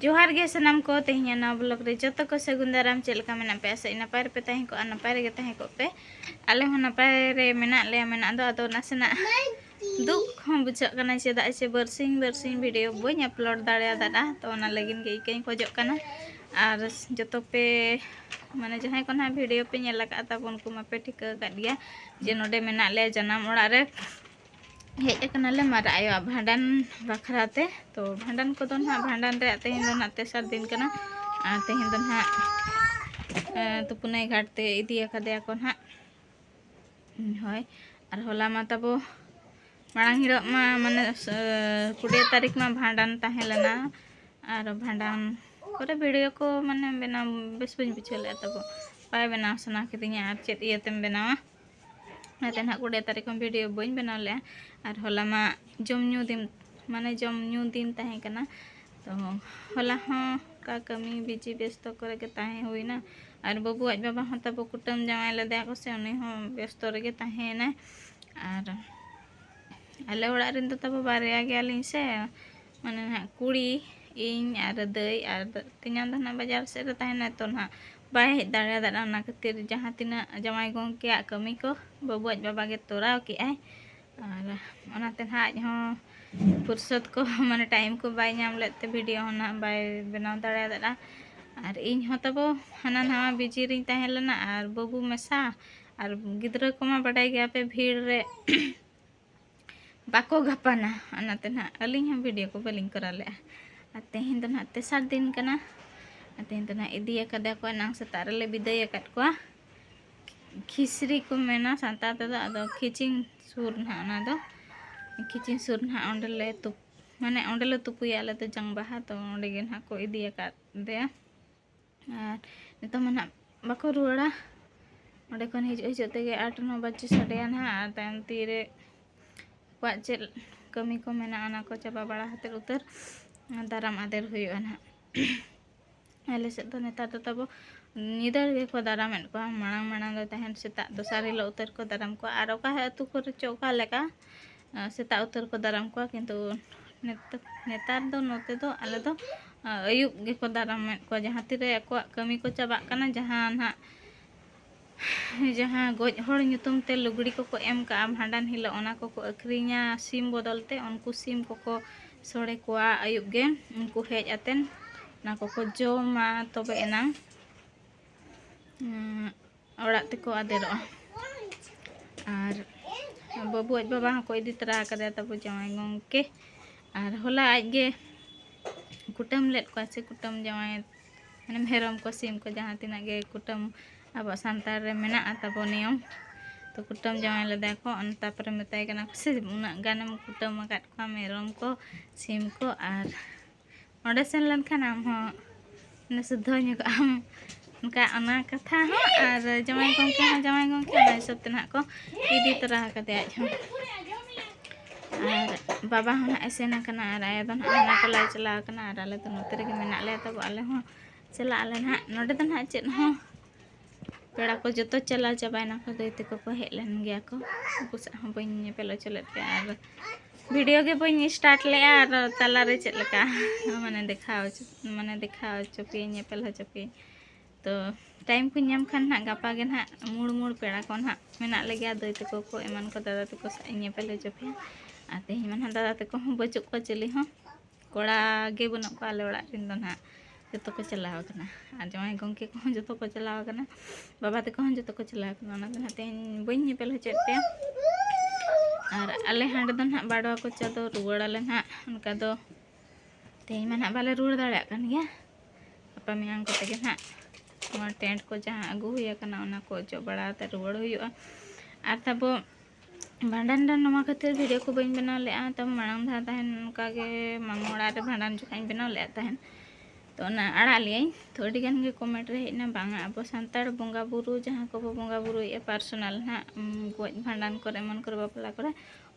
जोहार गे सनाम को तेहना ना ब्लॉग रे जो को सगुन दाराम चलका मेना पे से नपाय रे पे तहें को नपाय रे तहें को पे आले हो नपाय रे मेना ले मेना दो आदो नासेना दुख हम बुझा कना चेदा से बरसिंग वीडियो बई अपलोड दाड़े दादा तो ओना लगिन गे इकई खोजो कना और जो पे माने जहां को ना वीडियो पे नेला का ताबन को मापे ठिका का दिया जे नोडे मेना ले जनाम ओड़ा रे हेज ले मारा आयो भांडन बखराते तो भांडन को ना भांडन रे तेहन दो ना तेसर दिन कना तेहन दो ना तुपुनाई घाटते इदी अकादे को ना होय और होला मा तबो मांग हिरो मा माने 20 तारीख मा भांडन ताहेलना और भांडन करे वीडियो को माने बेना बेस बन बिचले तबो पाय बेना सना किदिया और चेत इयतेम बेनावा ना 20 तारीख में वीडियो बन बना ले और होला मा जमन्यू दिन माने जमन्यू दिन ताहे कना तो होला हाँ का कमी बिजी व्यस्त करे के ताहे हुई ना और बाबू आज बाबा हाँ तब कुटुम जमाई ले दे को से उनी हाँ व्यस्त रे ताहे ना और आले ओड़ा रिन तो तब बारे गेलिन से माने ना कुड़ी इन और दई और तिना दना बाजार से ताहे तो ना बाय दाड़ा दाड़ा ना खातिर जहाँ तिना जमाई गंके कमी को बाबू आज बाबा के तोराव के आय और ओनाते आज हाँ फुर्सत को माने टाइम को बाय नाम लेते वीडियो होना बाय बनाव दाड़ा दाड़ा और इन हो तब हाना नवा बिजी रिन ताहेलना और बाबू मेसा और गिद्रा को मा बड़ाई गया पे भीड़ रे बाको गपाना ओनाते ना अलिंग हम वीडियो को बलिंग करा ले तेहन दो ना तेसर दिन कना तेहन दो ना इदी अकादा को नांग सेतार ले बिदाय अकाद को खिचड़ी को मेना सांता ते दो खिचिंग सुर ना ना दो खिचिंग सुर ना ओंडले तुप माने ओंडले तुपुया ले तो जंग बाहा तो ओंडे गे ना को इदी अकाद दे और नितो मना बाको रुड़ा ओंडे कोन हिजो तेगे 8-9 बजे सडेया ना तायम तीरे क्वा चेल कमी को मेना ओना को चाबा बड़ा हाते उतर दाराम आदेर हुयो ना आले से तो नेता तो तब निदर गे को दाराम को मांग मांग दो तहन सेता दोसार हिलो उतर को दाराम को और ओका अतु को चौका लेका सेता उतर को दाराम को किंतु नेतार दो नोते दो आले दो अयुब गे को दाराम को जहां तिरे को कमी को चाबा कना जहां ना जहां गोज हर nyutum ते लुगड़ी को एम का भांडन हिलो ओना को अखरिया सिम बदलते उनको सिम को सोड़े को अयुब गे उनको हेज आतेन ना को जोमा तबे एना ओड़ा तेको आदेरो और बाबू आज बाबा को इदी तरा कदे तब जमाई गंके और होला आज गे कुटम लेट को से कुटम जमाई माने मेरम को सिम को जहां तिना गे कुटम अब सांतार रे मेना तब नियम तो कुटम जमाई ले देखो अन तापर मेताय कना से उना गानम कुटम अकाद को मेरम को सिम को और ओंडे सेन लन खाना हम ने सुधो ᱧᱚᱜ आम उनका अना कथा हो और जमाई गंके सब तना को इदी तरा कदे आज हम और बाबा होना ऐसेना कना और आया दो ना को लाई चला कना और आले तो नोते रे मेना ले तब आले हो चला आले ना नोडे तो ना चेत हो पेड़ा को जतो चला चाबायना को दैते को हेलन गया को उनको हम बइन पेलो चलत पे और वीडियो के बइन स्टार्ट ले और तला रे चेत लका माने दिखाओ चोपी पेल चोपी तो टाइम को नाम खान ना गापा गे ना मुड़ पेड़ा को ना मेना लगे दैते को एमन को दादा तको सा पेल चोपी आ तेही मन दादा तको बचु को चली हो कोड़ा गे बन को आले ओड़ा रिन दो ना जो को चलाव कना और जमाई गंके को जो को चलाव कना बाबा तक जो को चलाव कना ना तेन बइन पेल चेत पे और आले हांडे दो ना बाड़वा को चा दो रुआड़ आले ना उनका दो तेही में ना बाले रुआड़ दाड़ा कन गया अपा मियांग को तेगे ना टेंट को जहाँ अगू हुई कना ओना को जो बड़ा ते रुआड़ हुआ और तब भांडन नवा खातिर वीडियो को बइन बना ले तब मांग धा तहन उनका गे मांगोड़ा रे भांडन जुकाई बना ले तहन तो ना आड़ा लिया तो अड़ी गान गे कमेंट रे हेना बांगा अब सांतार बंगा बुरु जहाँ को बंगा बुरु ये पर्सनल ना गोज भांडन करे मन कर बापला करे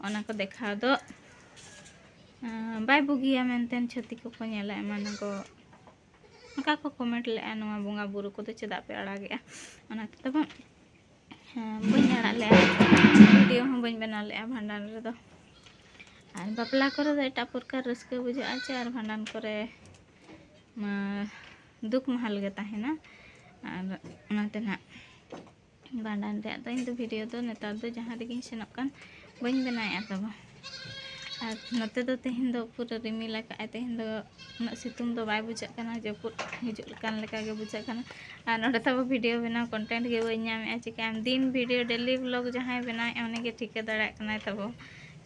ओना को देखा दो बाय बुगिया मेनतेन छति को नेला एमान को उनका को कमेंट ले नवा बंगा बुरु को तो चेदा पे आड़ा गया ओना तब बइन आड़ा ले वीडियो हम बइन बना ले भांडन रे दो और बापला करे एटा प्रकार रस्के बुझा और भांडन करे दुख महल गे ताहेना और ओनाते ना भांडान रे तो इन भिडियो तो नेतार दो जहाँ रेगिन सेनोग कान बइन बनाया तब और नते दो तेहेन दो पूरा रिमिल आकाए तेहेन दो उना सितुंग दो बाय बुझाग काना जपुद हिजुग कान लेका गे बुझाग काना और नोडे तब भिडियो बनाव कंटेंट गे बइन नामे चिकाम दिन भिडियो डेली व्लॉग जहाँ बनाए उन्हें गे ठिका दाड़ा काना तब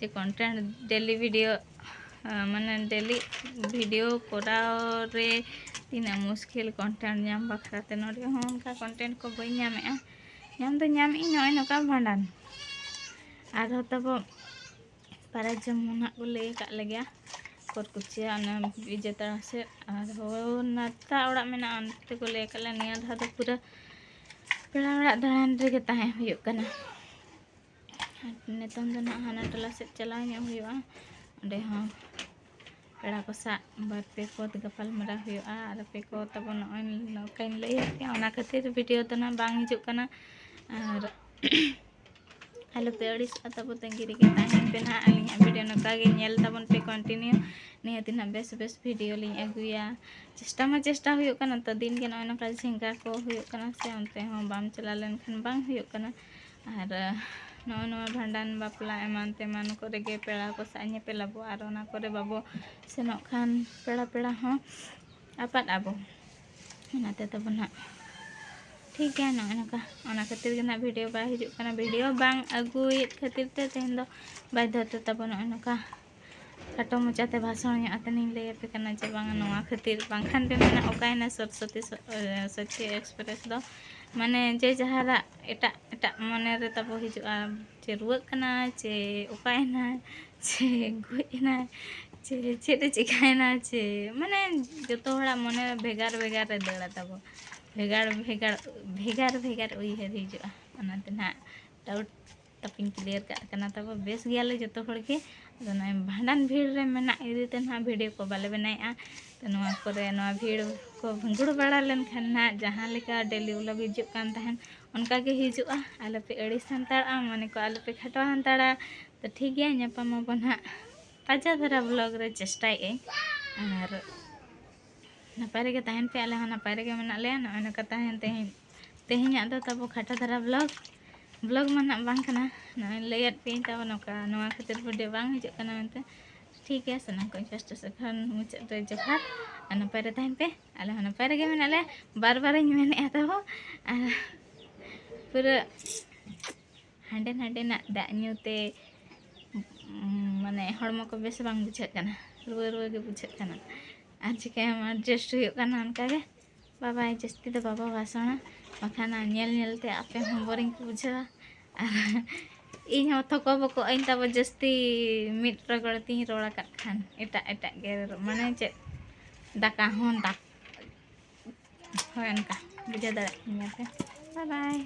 जे कंटेंट डेली वीडियो माने डेली वीडियो कोराव रे तीना मुश्किल कंटेंट नाम बखराते नोडे हों उनका कंटेंट को बइन नामे नाम तो नाम इन नय नोका भांडान और तब पारा जमुना को ले का लगे कोरकुचिया विजेता से और नाता ओड़ा मेना अंते को ले कला निया धा तो पूरा पेड़ा ओड़ा दाड़ान रे ताहे हुयुग कना नेतों दो ना हाना टला से चला हुयुगा ओंडे हों पेड़ा को सा बार पे को गपाल मरा हुयुगा और पे को तब नय नकाइन लई के ओना खातिर वीडियो तो ना बांग हिजुग कना और हेलो पे अड़िस तब तंगी रे ताहेन पे ना अलिया वीडियो नका गे नेल तबन पे कंटिन्यू नियति ना बेस बेस वीडियो लिंग अगुया चेष्टा मा चेष्टा हुयुग कना तो दिन के नय नका झिंगा को हुयुग कना से ओनते हों बाम चला लेन खान बांग हुयुग कना और नवा भांडान बापला एमान तेमान करे गे पेड़ा को साñe पेलाबो और ओना करे बाबो सेनो खान पेड़ा पेड़ा हों आपाद आबो ओनाते तब ना ठीक है नका ओना खातिर के ना वीडियो बा हिजुग कना वीडियो बांग अगुयत खातिर ते तेहेन दो बाध्यते तब नका खाटो मोचाते भाषण आते नहीं लई पे कना जे बांग नवा खातिर बांखान पे मेना ओकायना सरस्वती एक्सप्रेस दो माने जे जहारा एटा एटा मने रे तब हिजुआ जे रुवाक कना जे ओकायना जे गुजना जे चेते चिकायना जे माने जतो हड़ा मने भेगार भेगार रे दड़ा तब भेगार भेगार भेगार भेगार उइहर हिजुआ ओनाते ना डाउट तपिन क्लियर का कना तब बेस गियाले जतो हड़के तो ना भांडान भीड़ रे मेना इदीते ना वीडियो को बाले बनाया तो नवा करे नवा भीड़ को भंगुड़ बड़ा लेन खान ना जहाँ लेका डेली व्लॉग हिजुग कान ताहेन उनका के हिजुआ आले पे अड़िस हंताड़ा माने को आले पे खाटो हंताड़ा तो ठीक गया ñapam abon हा ताजा धरा व्लॉग रे चेष्टाय और नपाय रे ताहेन पे आले नपाय रे मेना ले नय नका ताहेन तेहेña दो तब खाटा धरा व्लॉग मना बांग कना नय लेयत पे तब नका नवा खातिर वीडियो बांग हिजुग कना मेनते ठीक है सना को फर्स्ट से खान मुझे रे जोहार नपाय रे ताहेन पे आले नपाय रे मेना ले बार बार मेने तब पूरा हांडे हांडे ना दा न्यूते माने हड़मो को बेस बांग बुझाग कना रुआ रुआ गे बुझाग कना और चिकाम एडजस्ट हुयुग कना उनका गे बाबा जस्ती तो बाबा भाषण बखाना नेल नेलते आपे हम बोरिंग को बुझावा और इन थको बको इन तब जस्ती मिट रगड़ती रोड़ा का खान एटा एटा गे माने चे दाका हों दाक होय उनका बुझा दाड़ा बाय बाय।